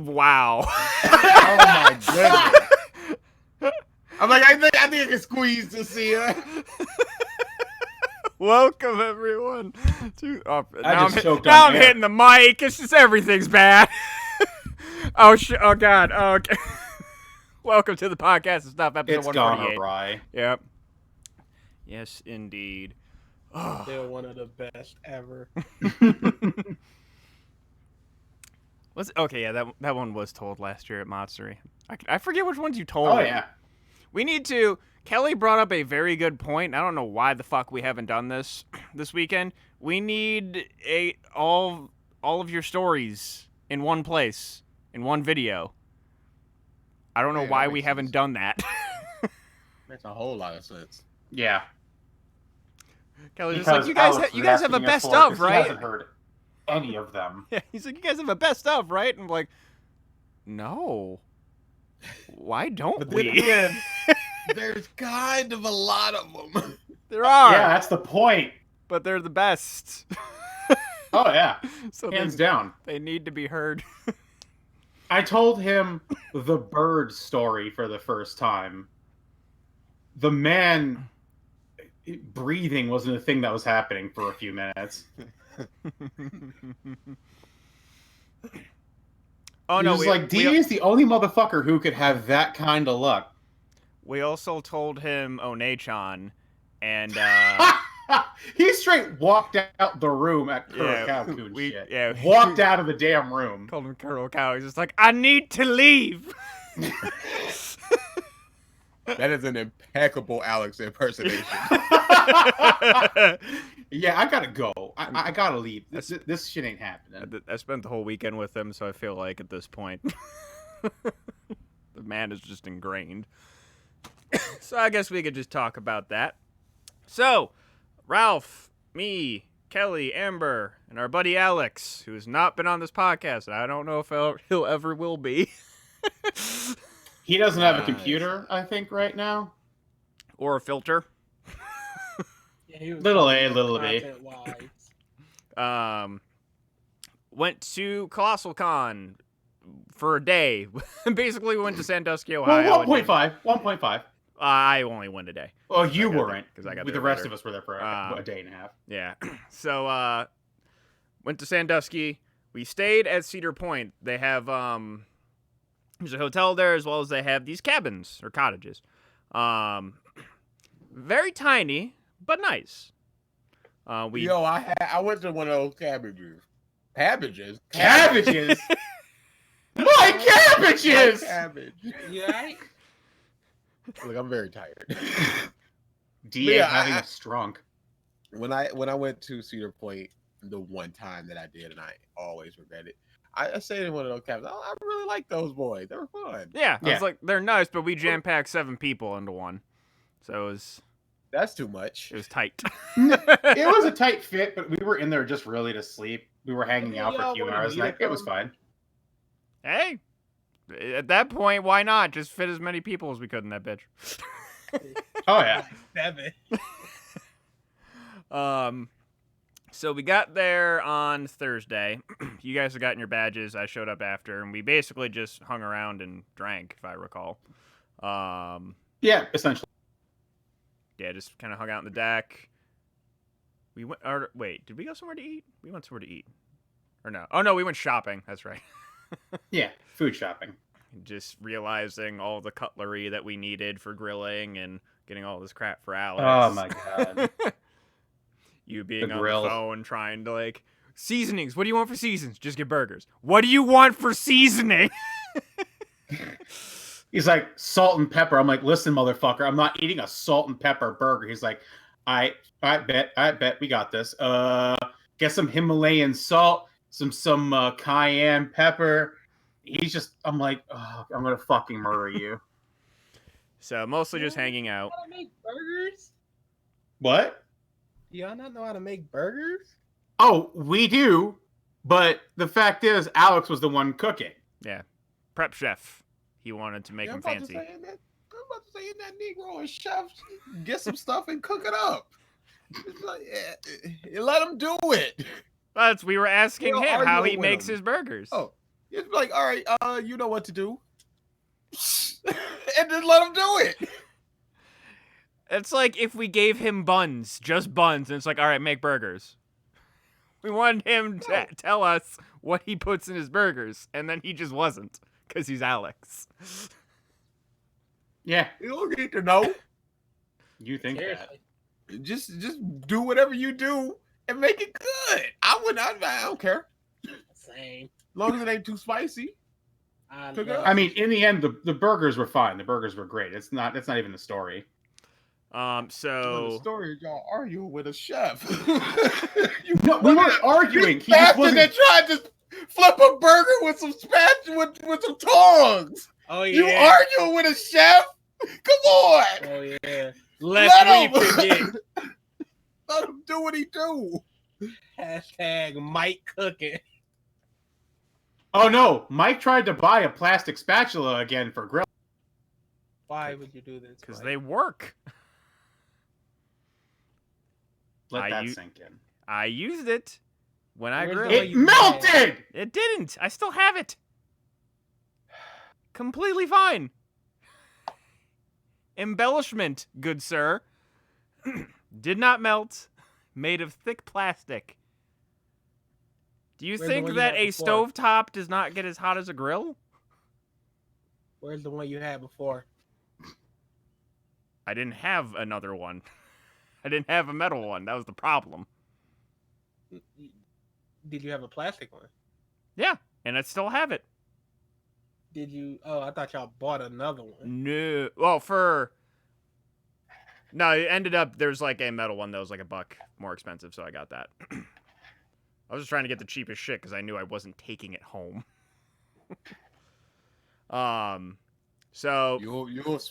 Wow. Oh my goodness. I'm like, I think I can squeeze to see her. Welcome everyone to. Now I'm hitting the mic. It's just everything's bad. Oh God. Oh, okay. Welcome to the podcast and stuff. Episode It's 148. gone awry. Yep. Yes, indeed. They're one of the best ever. Okay? Yeah, that one was told last year at Matsuri. I forget which ones you told. Oh yeah. We need to. Kelly brought up a very good point. I don't know why the fuck we haven't done this weekend. We need all of your stories in one place, in one video. I don't know why we haven't done that. Makes a whole lot of sense. Yeah. Kelly's just like, you guys have a best of, right? He hasn't heard any of them. Yeah, he's like, you guys have a best of, right? And I'm like, no. Why don't we? There's kind of a lot of them. There are. Yeah, that's the point. But they're the best. Oh yeah, So hands down. They need to be heard. I told him the bird story for the first time. The man breathing wasn't a thing that was happening for a few minutes. Oh He no, was like, D is the only motherfucker who could have that kind of luck. we also told him One-chan, and He straight walked out the room at Colossalcon shit. Yeah, Walked out of the damn room. Called him Kuro Cow. He's just like, I need to leave. That is an impeccable Alex impersonation. Yeah, I gotta go. I gotta leave. This shit ain't happening. I spent the whole weekend with him, so I feel like at this point, the man is just ingrained. So I guess we could just talk about that. So, Ralph, me, Kelly, Amber, and our buddy Alex, who has not been on this podcast, and I don't know if he'll ever will be. He doesn't have a computer, I think, right now. Or a filter. Yeah, he was Little A, little B. Went to Colossalcon for a day. Basically, we went to Sandusky, Ohio. Well, 1.5. I only went a day. Oh, you weren't. Because I got the rest of us were there for a day and a half. Yeah. So, went to Sandusky. We stayed at Cedar Point. They have, there's a hotel there, as well as they have these cabins, or cottages. Very tiny, but nice. I went to one of those cabbages. Cabbages? Cabbages? My cabbages! Cabbage. You right? Look, I'm very tired. D having a strunk. When I went to Cedar Point the one time that I did, and I always regret it, I stayed in one of those cabins. I really like those boys. They were fun. Yeah, I was like, they're nice, but we jam-packed 7 people into one. So That's too much. It was tight. It was a tight fit, but we were in there just really to sleep. We were hanging out for a few hours. It was fine. Hey, at that point, why not? Just fit as many people as we could in that bitch. Oh, yeah. 7. So we got there on Thursday. You guys have gotten your badges. I showed up after, and we basically just hung around and drank, if I recall. Yeah, essentially. Yeah, just kind of hung out in the deck. We went. Or, wait, did we go somewhere to eat? We went somewhere to eat, or no? Oh no, we went shopping. That's right. Yeah, food shopping. Just realizing all the cutlery that we needed for grilling and getting all this crap for Alex. Oh my god. You being on the phone trying to seasonings. What do you want for seasonings? Just get burgers. What do you want for seasoning? He's like, salt and pepper. I'm like, listen, motherfucker, I'm not eating a salt and pepper burger. He's like, I bet we got this. Get some Himalayan salt, some cayenne pepper. I'm like, oh, I'm gonna fucking murder you. So mostly just hanging out. How to make burgers? What? Do y'all not know how to make burgers? Oh, we do, but the fact is, Alex was the one cooking. Yeah, prep chef. He wanted to make them fancy. I'm about to say that Negro is chef. Get some stuff and cook it up. It's like, let him do it. We were asking him how he makes his burgers. Oh, It's like, all right, you know what to do, and then let him do it. It's like if we gave him buns, just buns, and it's like, all right, make burgers. We wanted him to tell us what he puts in his burgers, and then he just wasn't, because he's Alex. Yeah, You don't need to know. you think that. Seriously. Just do whatever you do and make it good. I don't care. Same. As long as it ain't too spicy. Cook it up. I mean, in the end, the burgers were fine. The burgers were great. It's not even the story. The So story is y'all arguing with a chef. No, we weren't arguing. He just Bastard wasn't. that tried to flip a burger with some spatula with some tongs. Oh You yeah. arguing with a chef? Come on. Oh yeah. Let Lest we him. forget. Let him do what he do. Hashtag Mike cooking. Oh no, Mike tried to buy a plastic spatula again for grill. Why would you do this? because Mike? they work. Let I that u- sink in. I used it when I Where's the grilled. way It you melted. It didn't. I still have it. Completely fine. Embellishment, good sir. Did not melt. Made of thick plastic. Do you Where's the think one you that had a before? stovetop does not get as hot as a grill? Where's the one you had before? I didn't have another one. I didn't have a metal one. That was the problem. Did you have a plastic one? Yeah, and I still have it. Did you? Oh, I thought y'all bought another one. No. Well, no, it ended up there's like a metal one that was like $1 more expensive, so I got that. I was just trying to get the cheapest shit because I knew I wasn't taking it home. So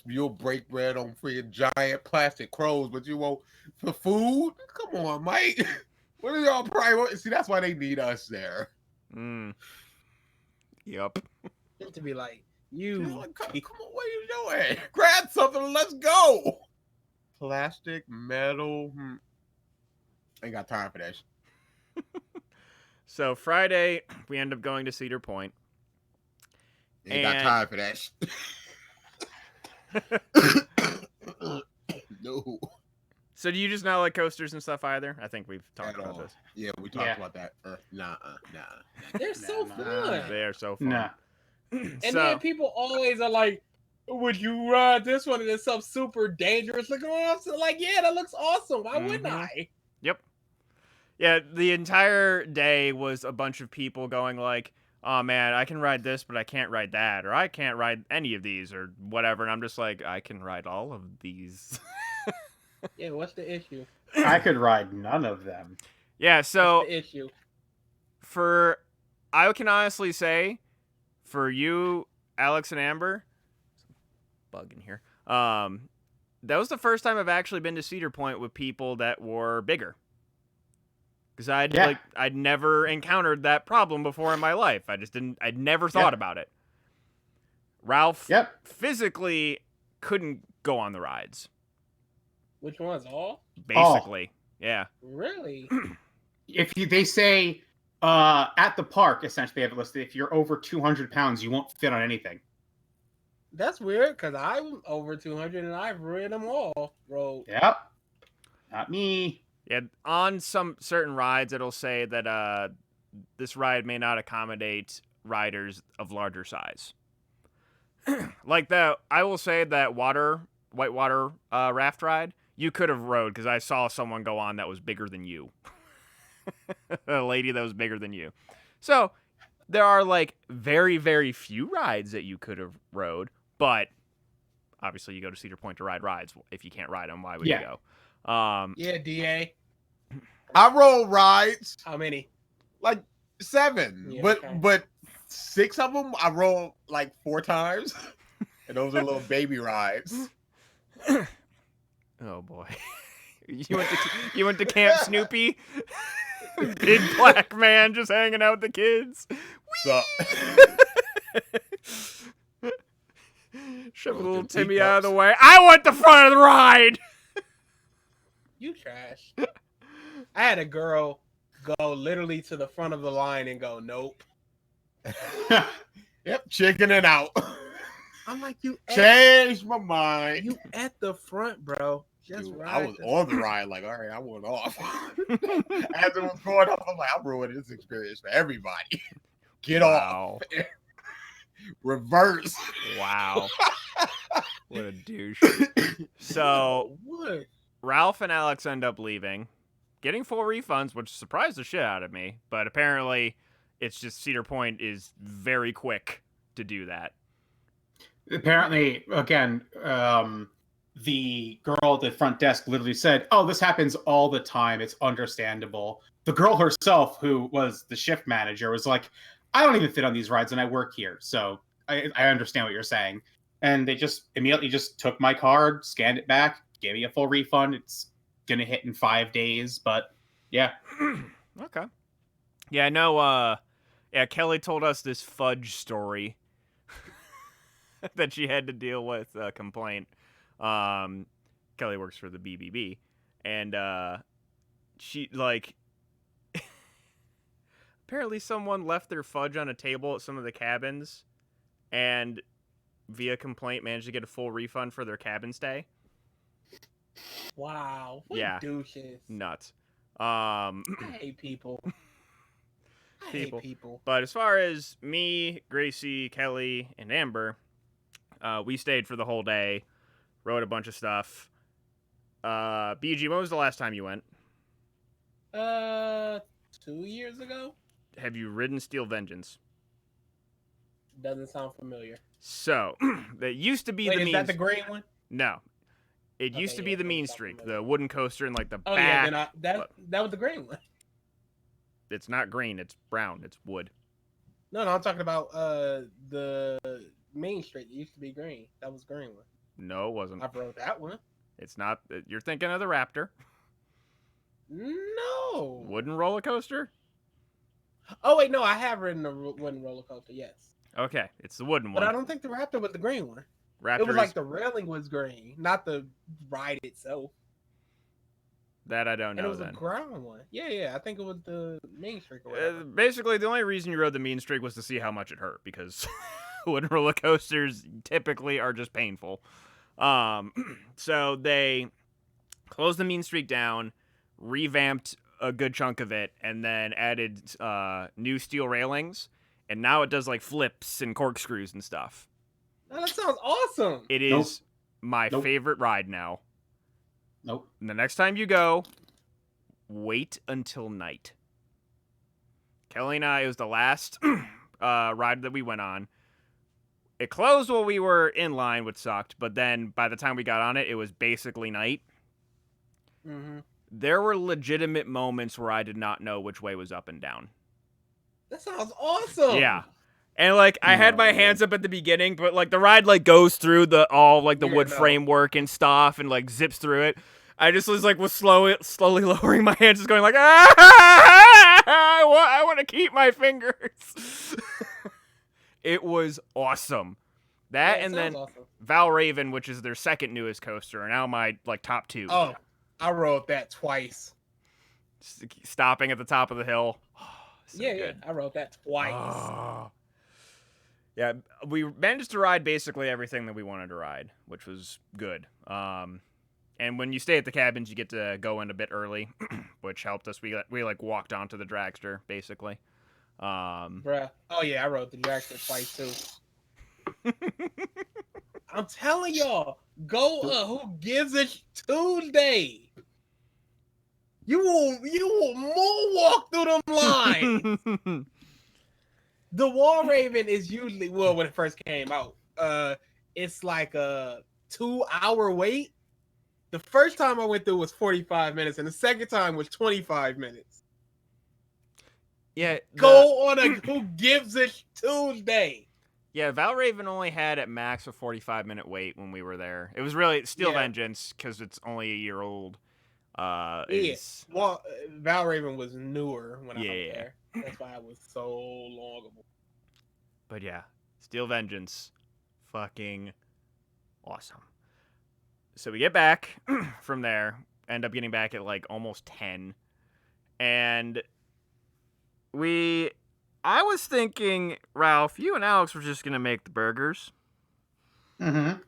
You'll break bread on freaking giant plastic crows, but you won't for food. Come on, Mike. What are y'all priority? See, that's why they need us there. Yep. Just to be like, You know, you. like, come on, what are you doing? Grab something and let's go. Plastic, metal. Ain't got time for that shit. So Friday we end up going to Cedar Point. Ain't got And- time for that shit. No. So do you just not like coasters and stuff either? I think we've talked At about all. this. Yeah, we talked Yeah. about that. Nah. They're so Nah, fun. They are so fun. Nah. And So then people always are like, "Would you ride this one?" And it's something super dangerous. Like, oh, I'm like, yeah, that looks awesome. Why wouldn't Mhm. I? Yep. Yeah, the entire day was a bunch of people going like, "Oh man, I can ride this, but I can't ride that, or I can't ride any of these, or whatever." And I'm just like, I can ride all of these. Yeah, what's the issue? I could ride none of them. Yeah. So What's the issue? I can honestly say, for you, Alex and Amber, bug in here. That was the first time I've actually been to Cedar Point with people that were bigger. Because I'd never encountered that problem before in my life. I'd never thought about it. Ralph physically couldn't go on the rides. Which ones? All? Basically. Yeah. Really? They say at the park, essentially, they have it listed. If you're over 200 pounds, you won't fit on anything. That's weird because I'm over 200 and I've ridden them all. Bro. Yep. Not me. Yeah, on some certain rides, it'll say that this ride may not accommodate riders of larger size. Like I will say that whitewater raft ride, you could have rode because I saw someone go on that was bigger than you. A lady that was bigger than you. So there are like very, very few rides that you could have rode, but obviously you go to Cedar Point to ride rides. If you can't ride them, why would you go? Yeah, DA. I roll rides How many? like 7, Yeah, but okay. but 6 of them I roll like 4 times, and those are little baby rides. Oh boy. You went to Camp Snoopy? Big black man just hanging out with the kids. So, Shove a Oh, little them Timmy out of the teacups. way. I want the front of the ride. You trash. I had a girl go literally to the front of the line and go, nope. Yep, chicken it out. I'm like, you Changed my mind. you at the front, bro. Just Dude, ride I was the- on the ride, like, all right, I went off. As it was going off, I'm like, I'm ruining this experience for everybody. Get Wow. off. Reverse. Wow. What a douche. So what? Ralph and Alex end up leaving, getting full refunds, which surprised the shit out of me. But apparently, it's just Cedar Point is very quick to do that. Apparently, again, the girl at the front desk literally said, "Oh, this happens all the time. It's understandable." The girl herself, who was the shift manager, was like, "I don't even fit on these rides, and I work here, so I understand what you're saying." And they just immediately just took my card, scanned it back, gave me a full refund. It's gonna hit in 5 days, but yeah. Okay. Yeah, I know. Yeah, Kelly told us this fudge story that she had to deal with a complaint. Kelly works for the BBB, and she like apparently someone left their fudge on a table at some of the cabins, and via complaint managed to get a full refund for their cabin stay. Wow. What Yeah. douches. Nuts. I hate people. I People. hate people. But as far as me, Gracie, Kelly, and Amber, we stayed for the whole day, wrote a bunch of stuff. BG, when was the last time you went? 2 years ago? Have you ridden Steel Vengeance? Doesn't sound familiar. So, that used to be Wait, the is mean... that the green one? No. It Okay, used to yeah, be the that Mean sounds Streak, familiar. the wooden coaster in like the Oh back. yeah, then that was the green one. It's not green, it's brown, it's wood. No, I'm talking about the Main Street. It used to be green. That was the green one. No, it wasn't. I rode that one. It's not... You're thinking of the Raptor. No. Wooden roller coaster? Oh wait, no, I have ridden a wooden roller coaster. Yes, Okay, it's the wooden but one. I don't think the Raptor was the green one. Raptor It was is... like the railing was green, not the ride itself. That I don't And it know was then. a ground one. Yeah, I think it was the Main Street or whatever. Basically, the only reason you rode the Mean Streak was to see how much it hurt, because wooden roller coasters typically are just painful. So they closed the Mean Streak down, revamped a good chunk of it, and then added new steel railings, and now it does like flips and corkscrews and stuff. Oh, that sounds awesome. It Nope. is my Nope. favorite ride now. Nope. And the next time you go, wait until night. Kelly and I, it was the last ride that we went on. It closed while we were in line, which sucked, but then by the time we got on it, it was basically night. Mm-hmm. There were legitimate moments where I did not know which way was up and down. That sounds awesome. Yeah. And like I had my No. hands up at the beginning, but like the ride like goes through the Yeah, wood no. framework and stuff and like zips through it. I just was like slowly lowering my hands, just going like, I want to keep my fingers. It was awesome. That Yeah, it and sounds then awesome. Val Raven, which is their second newest coaster, are now my like top two. Oh, I rode that twice. Stopping at the top of the hill. So yeah, good. I rode that twice. Oh. Yeah, we managed to ride basically everything that we wanted to ride, which was good. And when you stay at the cabins, you get to go in a bit early, which helped us. We like walked onto the dragster basically. Bruh. Oh yeah, I rode the dragster twice too. I'm telling y'all, go Who Gives a Tuesday. You will moonwalk through them lines. The Wall Raven is usually, well, when it first came out, it's like a 2-hour wait. The first time I went through was 45 minutes, and the second time was 25 minutes. Yeah, Go on a Who Gives a Tuesday. Yeah, Val Raven only had at max a 45-minute wait when we were there. It was really Steel Yeah. Vengeance because it's only a year old. Yeah. Well, Val Raven was newer when I was Yeah. there. That's why it was so long ago. But yeah, Steel Vengeance, fucking awesome. So we get back from there, end up getting back at like almost 10, and we I was thinking, Ralph, you and Alex were just gonna make the burgers. Mm-hmm.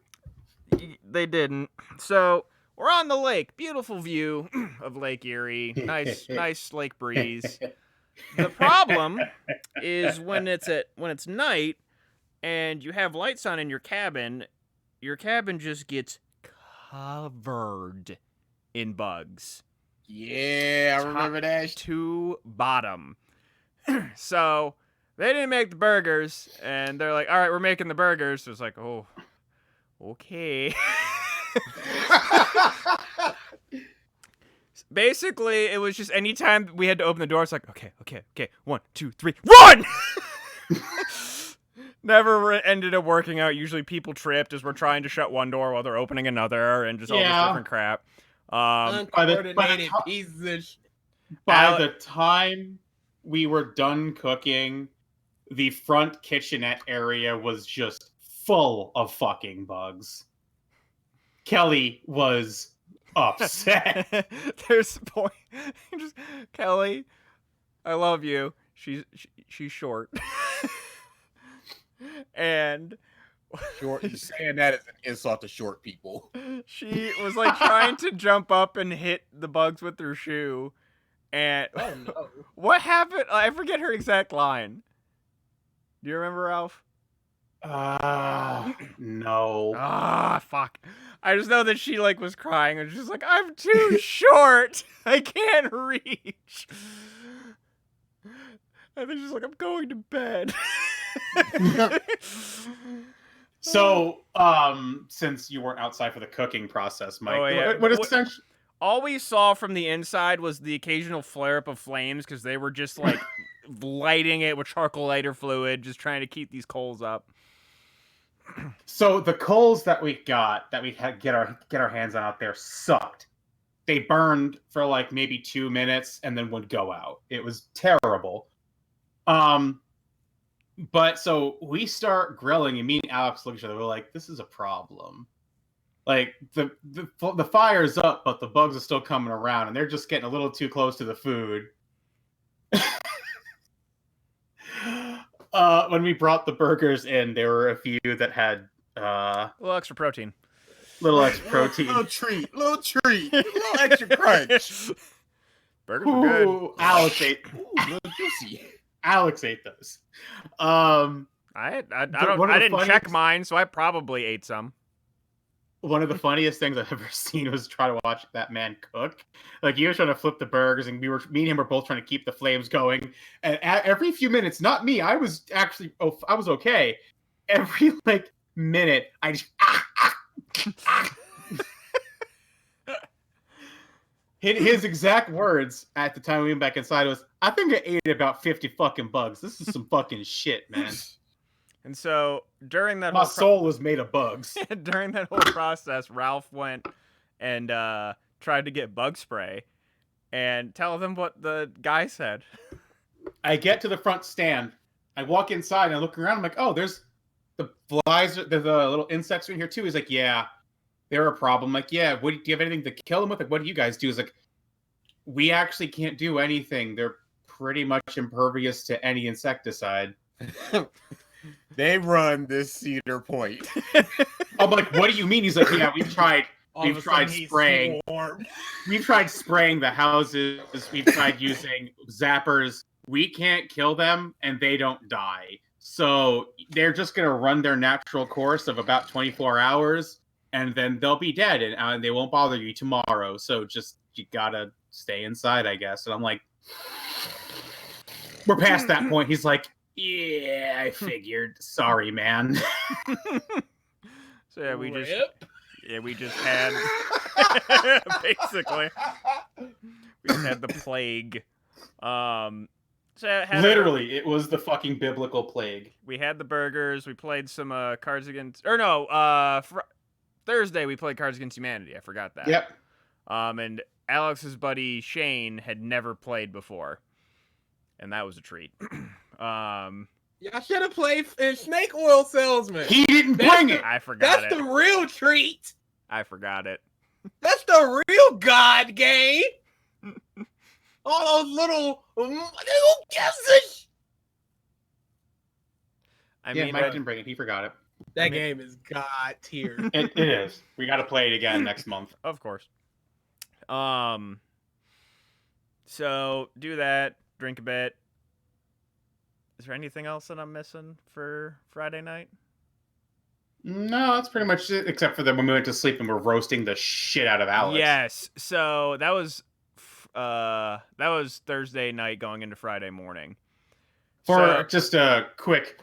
They didn't. So we're on the lake. Beautiful view of Lake Erie. Nice lake breeze. The problem is when it's night and you have lights on in your cabin just gets covered in bugs. Yeah, I remember that. To bottom. So they didn't make the burgers, and they're like, all right, we're making the burgers. So it's like, oh, okay. Basically, it was just anytime we had to open the door, it's like, okay. 1, 2, 3, run! Never ended up working out. Usually people tripped as we're trying to shut one door while they're opening another, and just all this different crap. Uncoordinated pieces of shit. By the time we were done cooking, the front kitchenette area was just full of fucking bugs. Kelly was upset. There's a point. Kelly, I love you. She's short. And Short. Saying that is an insult to short people. she was like trying to jump up and hit the bugs with her shoe. And Oh no. what happened? I forget her exact line. Do you remember, Ralph? No. Fuck. I just know that she like was crying and she's like, I'm too short. I can't reach. I think she's like, I'm going to bed. So, since you weren't outside for the cooking process, Mike, Oh, yeah. what essentially... All we saw from the inside was the occasional flare up of flames because they were just like lighting it with charcoal lighter fluid, just trying to keep these coals up. So the coals that we got, that we had get our hands on out there, sucked. They burned for like maybe 2 minutes and then would go out. It was terrible. But so we start grilling, and me and Alex look at each other. We're like, "This is a problem. Like the fire's up, but the bugs are still coming around, and they're just getting a little too close to the food." When we brought the burgers in, there were a few that had A little extra protein. little extra protein. Little treat, little extra crunch. Burgers were good. Ooh, Alex ate. Little juicy. Alex ate those. I one of the didn't check funniest- mine, so I probably ate some. One of the funniest things I've ever seen was try to watch that man cook. Like, he was trying to flip the burgers, and me and him were both trying to keep the flames going. And every few minutes, not me, I was okay. Every like minute, I just his exact words at the time we went back inside was, "I think I ate about 50 fucking bugs. This is some fucking shit, man." And so during that My whole soul was made of bugs. during that whole process, Ralph went and tried to get bug spray. And tell them what the guy said. I get to the front stand. I walk inside and I look around. I'm like, "Oh, there's the flies. There's the little insects in here too." He's like, "Yeah, they're a problem." I'm like, "Yeah, do you have anything to kill them with? Like, what do you guys do?" He's like, "We actually can't do anything. They're pretty much impervious to any insecticide." They run this Cedar Point. I'm like, "What do you mean?" He's like, "Yeah, we've tried spraying. Swarmed. We've tried spraying the houses. We've tried using zappers. We can't kill them, and they don't die. So they're just going to run their natural course of about 24 hours, and then they'll be dead, and they won't bother you tomorrow. So just, you got to stay inside, I guess." And I'm like, "We're past that point." He's like, "Yeah, I figured. Sorry, man." So yeah, we Rip. just had basically we just had the plague. So it had Literally, it was the fucking biblical plague. we had the burgers. We played some Cards Against, or no, Thursday we played Cards Against Humanity. I forgot that. Yep. And Alex's buddy Shane had never played before, and that was a treat. Y'all should have played Snake Oil Salesman. He didn't bring it. I forgot That's it. the real treat. I forgot it. That's the real God game. All those little. Who gives a I Yeah, mean, Mike didn't bring it. He forgot it. That game is god tier. It is. We got to play it again next month. of course. So do that. Drink a bit. Is there anything else that I'm missing for Friday night? No, that's pretty much it. Except for when we went to sleep and we're roasting the shit out of Alex. Yes. So that was Thursday night going into Friday morning. For So- just a quick